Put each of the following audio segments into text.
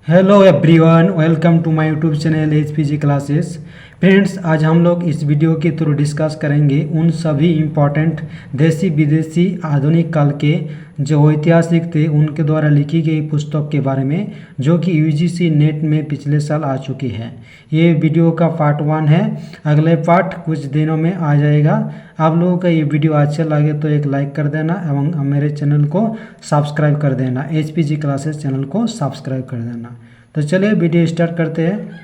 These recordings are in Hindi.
Hello everyone, welcome to my YouTube channel HPG classes. Friends, आज हम लोग इस वीडियो के थ्रू डिस्कस करेंगे उन सभी इम्पॉर्टेंट देसी विदेशी आधुनिक काल के जो ऐतिहासिक थे उनके द्वारा लिखी गई पुस्तक के बारे में, जो कि यूजीसी नेट में पिछले साल आ चुकी है। ये वीडियो का पार्ट 1 है, अगले पार्ट कुछ दिनों में आ जाएगा। आप लोगों का ये वीडियो अच्छा लगे तो एक लाइक कर देना एवं मेरे चैनल को सब्सक्राइब कर देना, एचपीजी क्लासेस चैनल को सब्सक्राइब कर देना। तो चलिए वीडियो स्टार्ट करते हैं।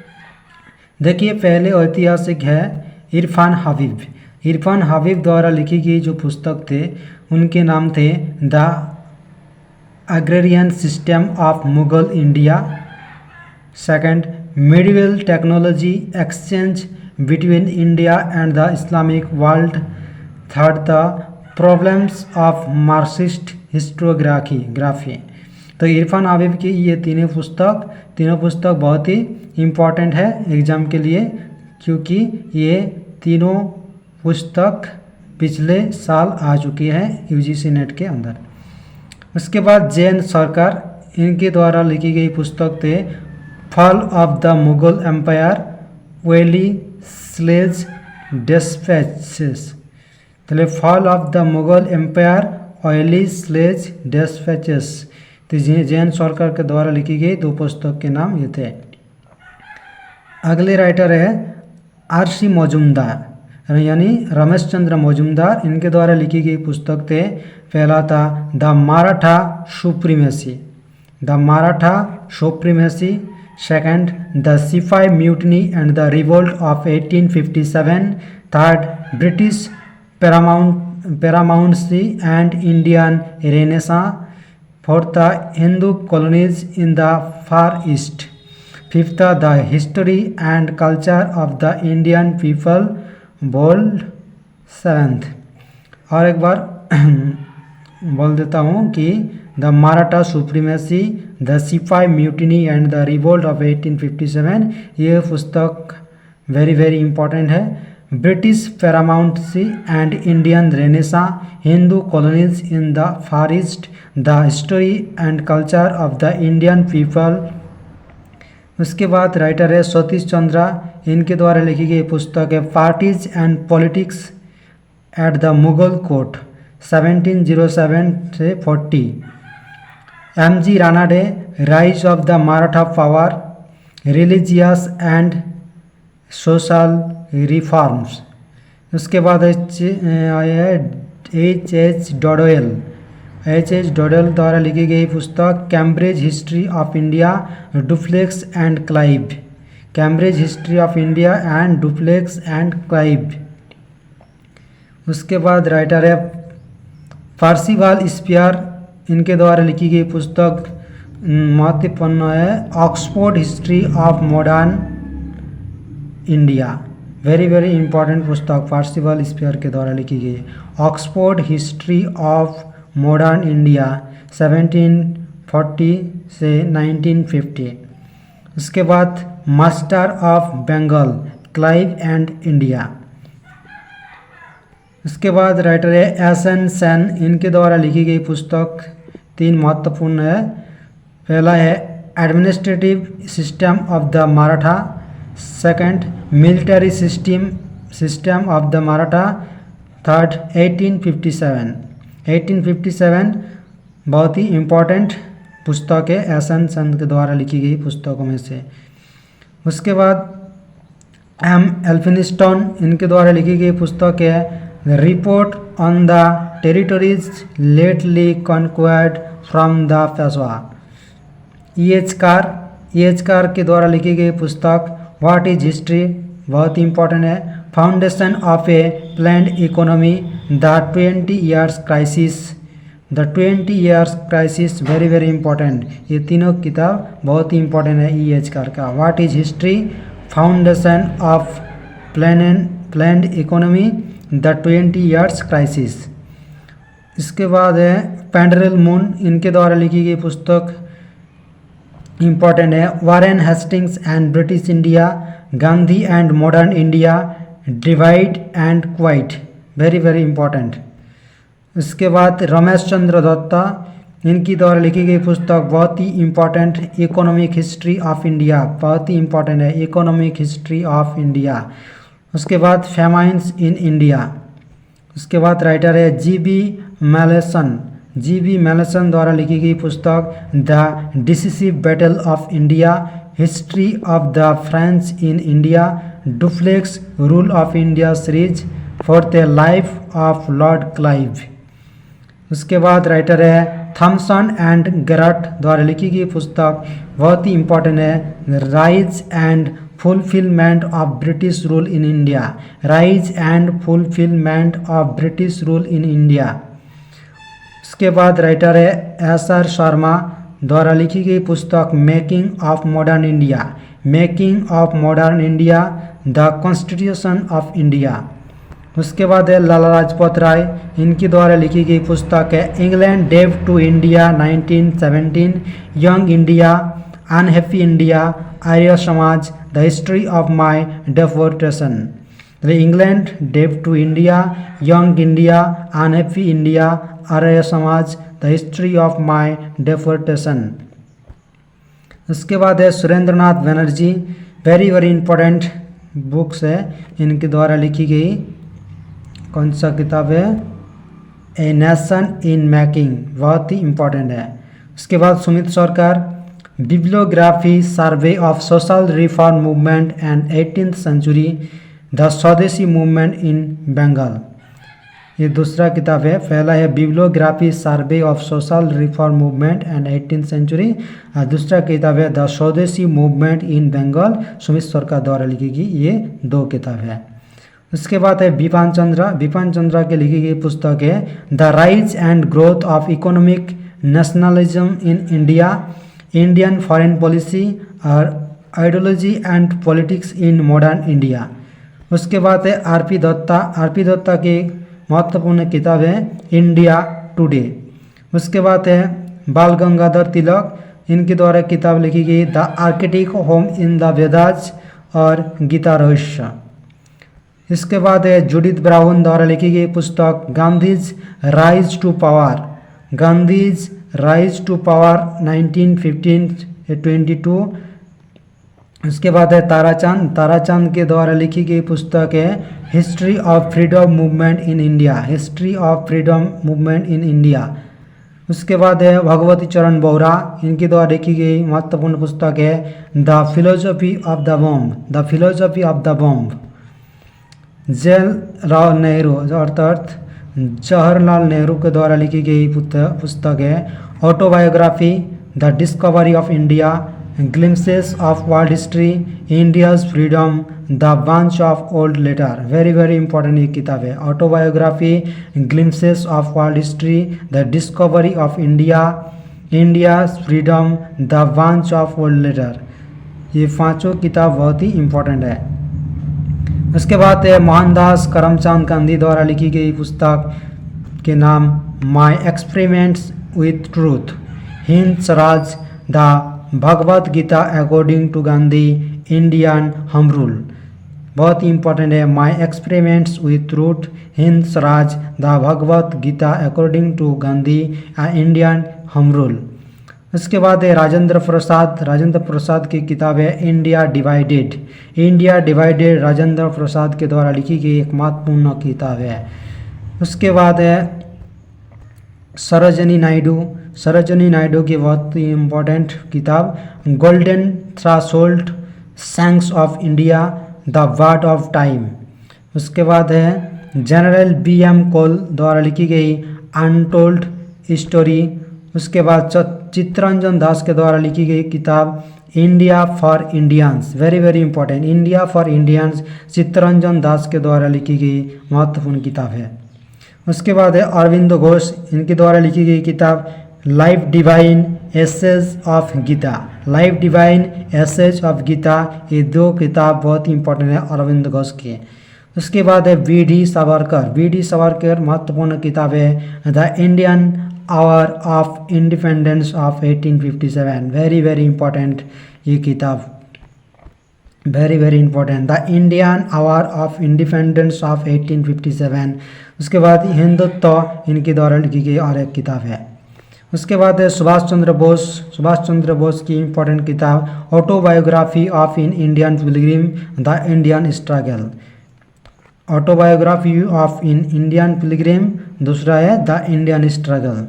देखिए, पहले ऐतिहासिक है इरफान हबीब। इरफान हबीब द्वारा लिखी गई जो पुस्तक थे उनके नाम थे the agrarian system of Mughal India. Second, medieval technology exchange between India and the Islamic world. Third, the problems of Marxist historiography. तो इरफान हबीब की ये तीनों पुस्तक बहुत ही इम्पॉर्टेंट है एग्ज़ाम के लिए, क्योंकि ये तीनों पुस्तक पिछले साल आ चुकी है यूजीसी नेट के अंदर। उसके बाद जैन सरकार, इनके द्वारा लिखी गई पुस्तक थे fall of the Mughal empire, Wellesley's dispatches. तो fall of the Mughal empire, Wellesley's dispatches, तो जैन सरकार के द्वारा लिखी गई दो पुस्तक के नाम ये थे। अगले राइटर है आरसी मौजूमदार, यानी रमेश चंद्र मौजूमदार। इनके द्वारा लिखी गई पुस्तक थे, पहला था the Maratha supremacy, second the sipahi mutiny and the revolt of 1857। Third, British paramountcy and Indian renaissance. Fourth, Hindu colonies in the far east. Fifth, the history and culture of the Indian people. Bold. Seventh, और एक बार बोल देता हूँ कि the Maratha supremacy, the sipahi mutiny and the revolt of 1857, ये पुस्तक वेरी वेरी इंपॉर्टेंट है। British paramountcy and Indian renaissance, Hindu colonies in the far east, the history and culture of the Indian people. उसके बाद राइटर है सतीश चंद्रा। इनके द्वारा लिखी गई पुस्तक है parties and politics at the Mughal court 1707 से 40। MG. Ranade, rise of the Maratha power, religious and social reforms. उसके बाद एच.एच. डोडेल द्वारा लिखी गई पुस्तक Cambridge history of India, duplex and Clive. Cambridge history of India and duplex and Clive. उसके बाद राइटर है पार्सिवाल स्पियर। इनके द्वारा लिखी गई पुस्तक महत्वपूर्ण है Oxford history of modern India. Very very important पुस्तक पार्सिवाल स्पियर के द्वारा लिखी गई Oxford history of modern India 1740 से 1950। उसके बाद master of Bengal, Clive and India. उसके बाद राइटर है एस.एन. सेन। इनके द्वारा लिखी गई पुस्तक तीन महत्वपूर्ण है। पहला है administrative system of the Maratha. Second, military system of the Maratha. Third, 1857 बहुत ही इम्पोर्टेंट पुस्तक है एस.एन. सेन के द्वारा लिखी गई पुस्तकों में से। उसके बाद एम. एल्फिंस्टन। इनके द्वारा लिखी गई पुस्तक है the report on the territories lately conquered from the Peshwa. E H. Carr के द्वारा लिखी गई पुस्तक व्हाट इज हिस्ट्री, बहुत ही इंपॉर्टेंट है। Foundation of a planned economy, the 20 years crisis, very very important. ये तीनों किताब बहुत ही इंपॉर्टेंट है ई.एच. कार का। What is history, foundation of planned economy, the 20 years crisis. इसके बाद है पेंडरल मून। इनके द्वारा लिखी गई पुस्तक इम्पॉर्टेंट है Warren Hastings and British India, Gandhi and modern India, divide and quite, very very important. इसके बाद रमेश चंद्र दत्ता। इनकी द्वारा लिखी गई पुस्तक बहुत ही important economic history of India, बहुत ही इम्पोर्टेंट है इकोनॉमिक हिस्ट्री ऑफ इंडिया। उसके बाद फेमाइन्स इन इंडिया। उसके बाद राइटर है जी.बी. मैलेसन। जी.बी. मैलेसन द्वारा लिखी गई पुस्तक the decisive battle of India, history of the French in India, duplex rule of India series, for the life of Lord Clive. उसके बाद राइटर है थॉमसन एंड गैरट द्वारा लिखी गई पुस्तक बहुत ही इम्पोर्टेंट है rise and fulfilment of British rule in India, rise and fulfilment of British rule in India. उसके बाद राइटर है एस.आर. शर्मा द्वारा लिखी गई पुस्तक making of modern India, making of modern India, the constitution of India. उसके बाद है लाला लाजपत राय, इनकी द्वारा लिखी गई पुस्तक है England debt to India 1917, young India, unhappy India, Arya Samaj, the history of my deportation. England debt to India, young India, unhappy India, Arya Samaj, the history of my deportation. उसके बाद है Surendranath Banerjee, very very important books है इनके द्वारा लिखी गई। कौन सा किताब है? ए नेशन इन मेकिंग, बहुत ही इम्पोर्टेंट है। उसके बाद Sumit Sarkar, bibliography survey of social reform movement and 18th century, the swadeshi movement in Bengal. ये दूसरा किताब है। पहला है bibliography survey of social reform movement and 18th century, और दूसरा किताब है the swadeshi movement in Bengal, Sumit सरकार द्वारा लिखी गई। ये दो किताब है। उसके बाद है बिपिन चंद्र, बिपिन चंद्र के लिखी गई पुस्तक है the rise and growth of economic nationalism in India, Indian foreign policy और ideology and politics in modern India. उसके बाद है आर.पी. दत्ता, आर.पी. दत्ता की महत्वपूर्ण किताब है इंडिया टुडे। उसके बाद है बाल गंगाधर तिलक, इनके द्वारा किताब लिखी गई the architect home in the Vedas और गीता रहस्य। इसके बाद है जूडिथ ब्राउन द्वारा लिखी गई पुस्तक Gandhi's rise to power, Gandhi's rise to power 1915-22। उसके बाद है ताराचंद, ताराचंद के द्वारा लिखी गई पुस्तक है history of freedom movement in India, history of freedom movement in India. उसके बाद है भगवती चरण बोहरा, इनके द्वारा लिखी गई महत्वपूर्ण पुस्तक है the philosophy of the bomb, the philosophy of the bomb. Jawaharlal Nehru अर्थात जवाहरलाल नेहरू के द्वारा लिखी गई पुस्तक है autobiography, the discovery of India, glimpses of world history, India's freedom, the bunch of old letter. Very very important ये किताब है। Autobiography, glimpses of world history, the discovery of India, India's freedom, the bunch of old letter. ये पांचों किताब बहुत ही इंपॉर्टेंट है। उसके बाद है मोहनदास करमचंद गांधी द्वारा लिखी गई पुस्तक के नाम my experiments with truth, Hind Swaraj, the Bhagavad Gita according to Gandhi, Indian home rule. बहुत ही इंपॉर्टेंट है my experiments with truth, Hind Swaraj, the Bhagavad Gita according to Gandhi, Indian home rule. उसके बाद है राजेंद्र प्रसाद, राजेंद्र प्रसाद की किताब है India divided, India divided, Rajendra Prasad के द्वारा लिखी गई एक महत्वपूर्ण किताब है। उसके बाद है सरोजिनी नायडू, सरोजिनी नायडू की बहुत ही इम्पोर्टेंट किताब golden threshold, songs of India, the bird of time. उसके बाद है जनरल B.M. कोल द्वारा लिखी गई अनटोल्ड स्टोरी। उसके बाद चित्तरंजन दास के द्वारा लिखी गई किताब India for Indians, very very important, India for Indians, Chittaranjan Das के द्वारा लिखी गई महत्वपूर्ण किताब है। उसके बाद है अरविंद घोष, इनके द्वारा लिखी गई किताब life divine essays of Gita, life divine essays of Gita. ये दो किताब बहुत ही इंपॉर्टेंट है अरविंद घोष के। उसके बाद है B.D. सावरकर, B.D. सावरकर महत्वपूर्ण किताब है the Indian hour of independence of 1857, very very important ये किताब, very very important, the Indian hour of independence of 1857। उसके बाद हिंदुत्व इनके द्वारा लिखी गई और एक किताब है। उसके बाद है सुभाष चंद्र बोस की इम्पोर्टेंट किताब autobiography of in Indian Pilgrim the Indian struggle. Autobiography of in Indian Pilgrim, दूसरा है द इंडियन स्ट्रगल।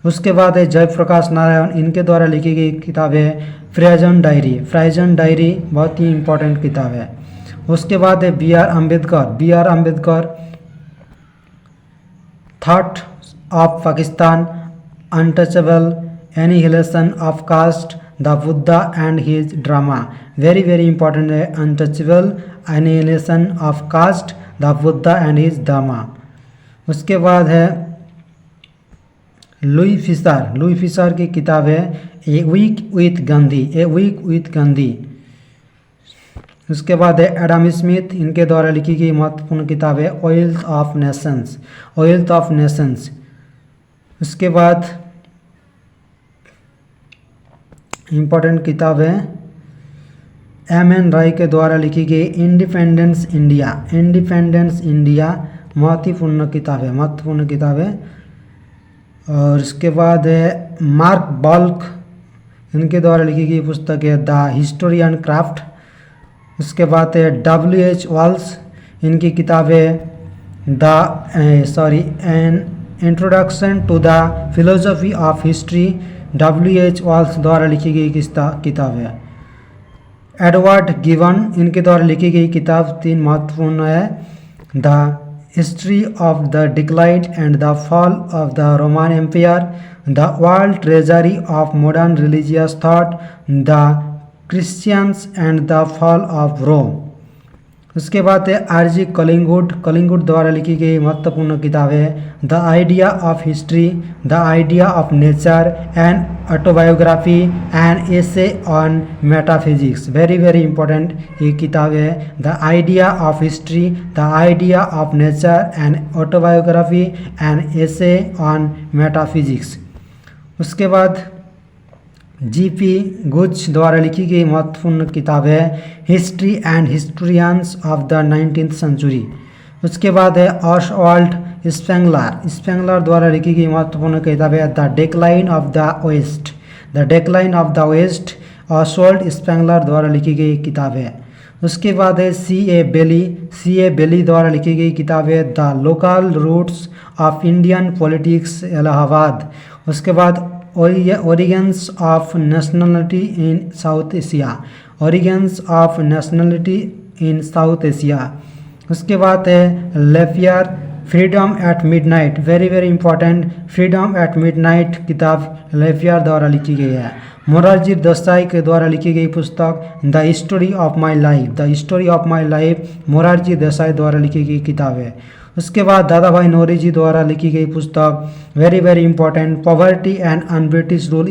उसके बाद है जयप्रकाश नारायण, इनके द्वारा लिखी गई किताब है फ्राइजन डायरी बहुत ही इम्पोर्टेंट किताब है। उसके बाद है B R Ambedkar thought of Pakistan, untouchable, annihilation of caste, the Buddha and his Dhamma. Very very important है untouchable, annihilation of caste, the Buddha and his Dhamma. उसके बाद है लुई फिशर की किताब है ए वीक विथ गांधी। उसके बाद है एडम स्मिथ, इनके द्वारा लिखी गई महत्वपूर्ण किताब है वेल्थ ऑफ नेशंस। उसके बाद इम्पोर्टेंट किताब है एम एन राय के द्वारा लिखी गई इंडिपेंडेंस इंडिया महत्वपूर्ण किताब है। और इसके बाद है मार्क बल्क, इनके द्वारा लिखी गई पुस्तक है द हिस्ट्री एंड क्राफ्ट। उसके बाद है W.H. वॉल्स, इनकी किताब है an introduction to the philosophy of history. W.H. Walsh द्वारा लिखी गई किताब है। एडवर्ड गिवन, इनके द्वारा लिखी गई किताब 3 महत्वपूर्ण है the history of the decline and the fall of the Roman empire, the world treasury of modern religious thought, the Christians and the fall of Rome. उसके बाद है R.G. कलिंगुड द्वारा लिखी गई महत्वपूर्ण किताब है the idea of history, the idea of nature, an autobiography, an essay on metaphysics. Very very important ये किताब है the idea of history, the idea of nature, an autobiography, an essay on metaphysics. उसके बाद G.P. गुच द्वारा लिखी गई महत्वपूर्ण किताब है history and historians of the 19th century. उसके बाद है ऑसवाल्ड स्पेंगलर द्वारा लिखी गई महत्वपूर्ण किताब है the decline of the west, Oswald Spengler द्वारा लिखी गई किताब है। उसके बाद है C.A. बेली द्वारा लिखी गई किताब है the local roots of Indian politics, Allahabad. उसके बाद origins of nationality in South Asia. उसके बाद है Lapierre freedom at midnight, very very important freedom at midnight किताब लेफियर द्वारा लिखी गई है। मोरारजी देसाई के द्वारा लिखी गई पुस्तक the history of my life, Morarji Desai द्वारा लिखी गई किताब है। उसके बाद दादा भाई नौरोजी द्वारा लिखी गई पुस्तक very very important poverty and un British rule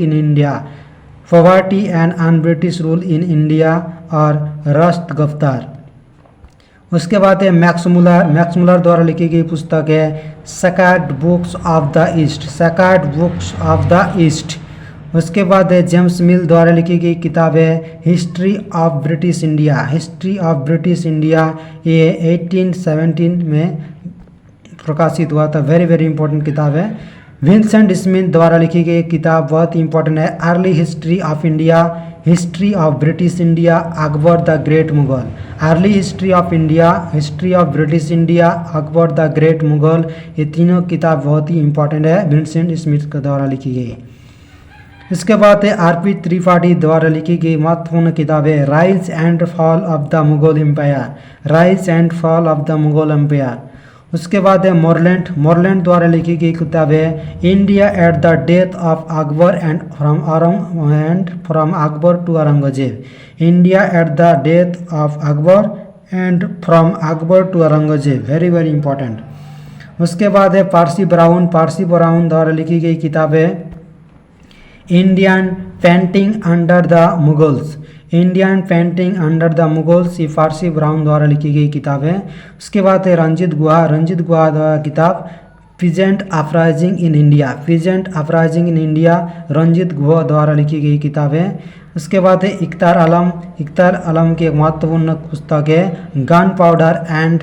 in India और रस्ट गफ्तार। उसके बाद है मैक्स मुलर द्वारा लिखी गई पुस्तक है sacred books of the east. उसके बाद है जेम्स मिल द्वारा लिखी गई किताब है हिस्ट्री ऑफ ब्रिटिश इंडिया, ये 1817 में प्रकाशित हुआ था। वेरी वेरी इंपॉर्टेंट किताब है। विंसेंट स्मिथ द्वारा लिखी गई किताब बहुत ही इंपॉर्टेंट है early history of India, history of British India, Akbar the great Mughal. Early history of India, history of British India, Akbar the great Mughal, ये तीनों किताब बहुत ही इंपॉर्टेंट है विंसेंट स्मिथ के द्वारा लिखी गई। इसके बाद है R.P. त्रिपाठी द्वारा लिखी गई महत्वपूर्ण किताब है rise and fall of the Mughal empire. उसके बाद है मोरलैंड द्वारा लिखी गई किताब है India at the death of Akbar and from Akbar to Aurangzeb, India at the death of Akbar and from Akbar to Aurangzeb, very very important. उसके बाद है पारसी ब्राउन द्वारा लिखी गई किताब है Indian painting under the Mughals, ये फारसी ब्राउन द्वारा लिखी गई किताब है। उसके बाद है रंजीत गुहा द्वारा किताब peasant uprising in India, Ranajit Guha द्वारा लिखी गई किताब है। उसके बाद है इख्तार आलम की एक महत्वपूर्ण पुस्तक है gunpowder and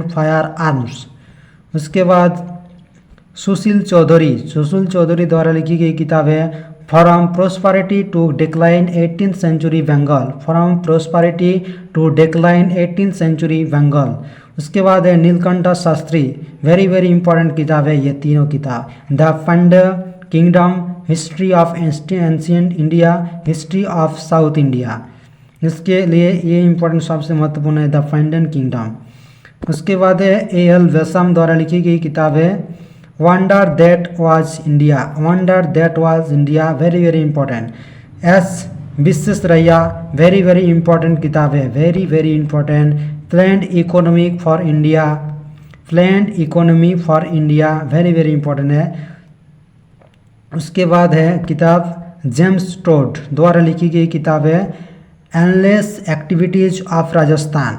firearms. उसके बाद सुशील चौधरी द्वारा लिखी गई किताब है from prosperity to decline 18th century Bengal, from prosperity to decline 18th century Bengal. उसके बाद है Nilakantha Sastri, very very important किताब है ये तीनों किताब। द फंडर kingdom, history of ancient India, history of south India. इसके लिए ये इंपॉर्टेंट सबसे महत्वपूर्ण है द फंडर किंगडम। उसके बाद है A.L. वेसम द्वारा लिखी गई किताब है wonder that was India, wonder that was India, very very important. S. Visvesvaraya, very very important किताब है, very very important. Planned economy for India, planned economy for India, very very important है। उसके बाद है किताब जेम्स टोड द्वारा लिखी गई किताब है एंडलेस एक्टिविटीज ऑफ राजस्थान।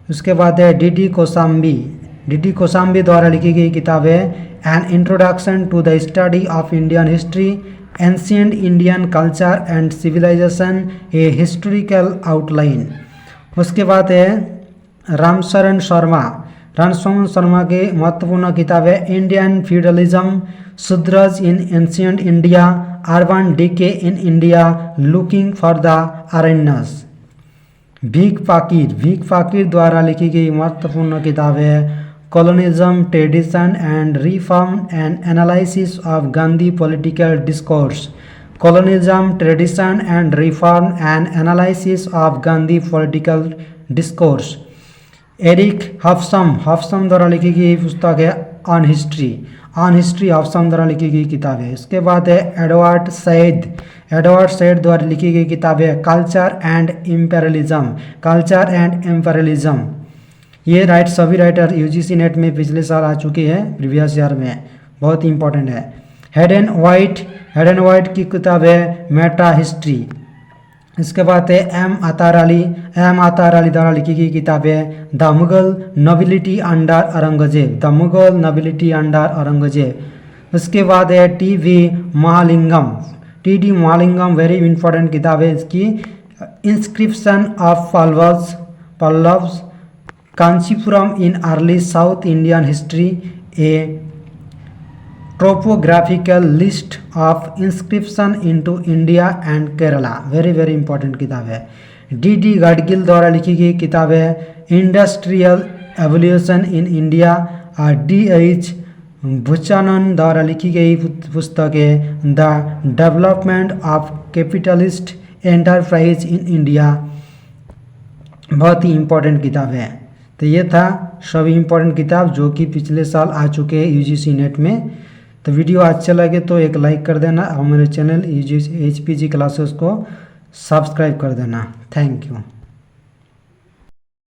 उसके बाद है डी डी कोसाम्बी द्वारा लिखी गई किताब है an introduction to the study of Indian history, ancient Indian culture and civilization, a historical outline. उसके बाद है रामशरण शर्मा के महत्वपूर्ण किताब है Indian feudalism, Shudras in ancient India, urban decay in India, looking for the Aryans. Bhikhu फाकीर द्वारा लिखी गई महत्वपूर्ण किताब है colonialism, tradition and reform and analysis of Gandhi political discourse, colonialism, tradition and reform and analysis of Gandhi political discourse. Eric हॉब्सम द्वारा लिखी गई पुस्तक है ऑन हिस्ट्री हॉब्सम द्वारा लिखी गई किताब है। इसके बाद है एडवर्ड सैड द्वारा लिखी गई किताब है कल्चर एंड इम्पेरियलिज्म। ये सभी राइटर यूजीसी नेट में पिछले साल आ चुके हैं, प्रीवियस ईयर में, बहुत इंपॉर्टेंट है। हेड एंड वाइट की किताब है मेटा हिस्ट्री। इसके बाद है एम अतार अली द्वारा लिखी गई किताब है the Mughal nobility under Aurangzeb. उसके बाद है T D Mahalingam, very important किताब है इसकी inscription of Pallavas, Kanchipuram in early South Indian history, a topographical list of inscription into India and Kerala, very very important किताब है। डी गाडगिल द्वारा लिखी गई किताब है इंडस्ट्रियल एवोल्यूशन इन इंडिया, और D.H. बुचानन द्वारा लिखी गई पुस्तक है the development of capitalist enterprise in India, बहुत ही इंपॉर्टेंट किताब है। तो ये था सभी इंपॉर्टेंट किताब जो कि पिछले साल आ चुके हैं यूजीसी नेट में। तो वीडियो अच्छा लगे तो एक लाइक कर देना और मेरे चैनल HPG क्लासेस को सब्सक्राइब कर देना। Thank you.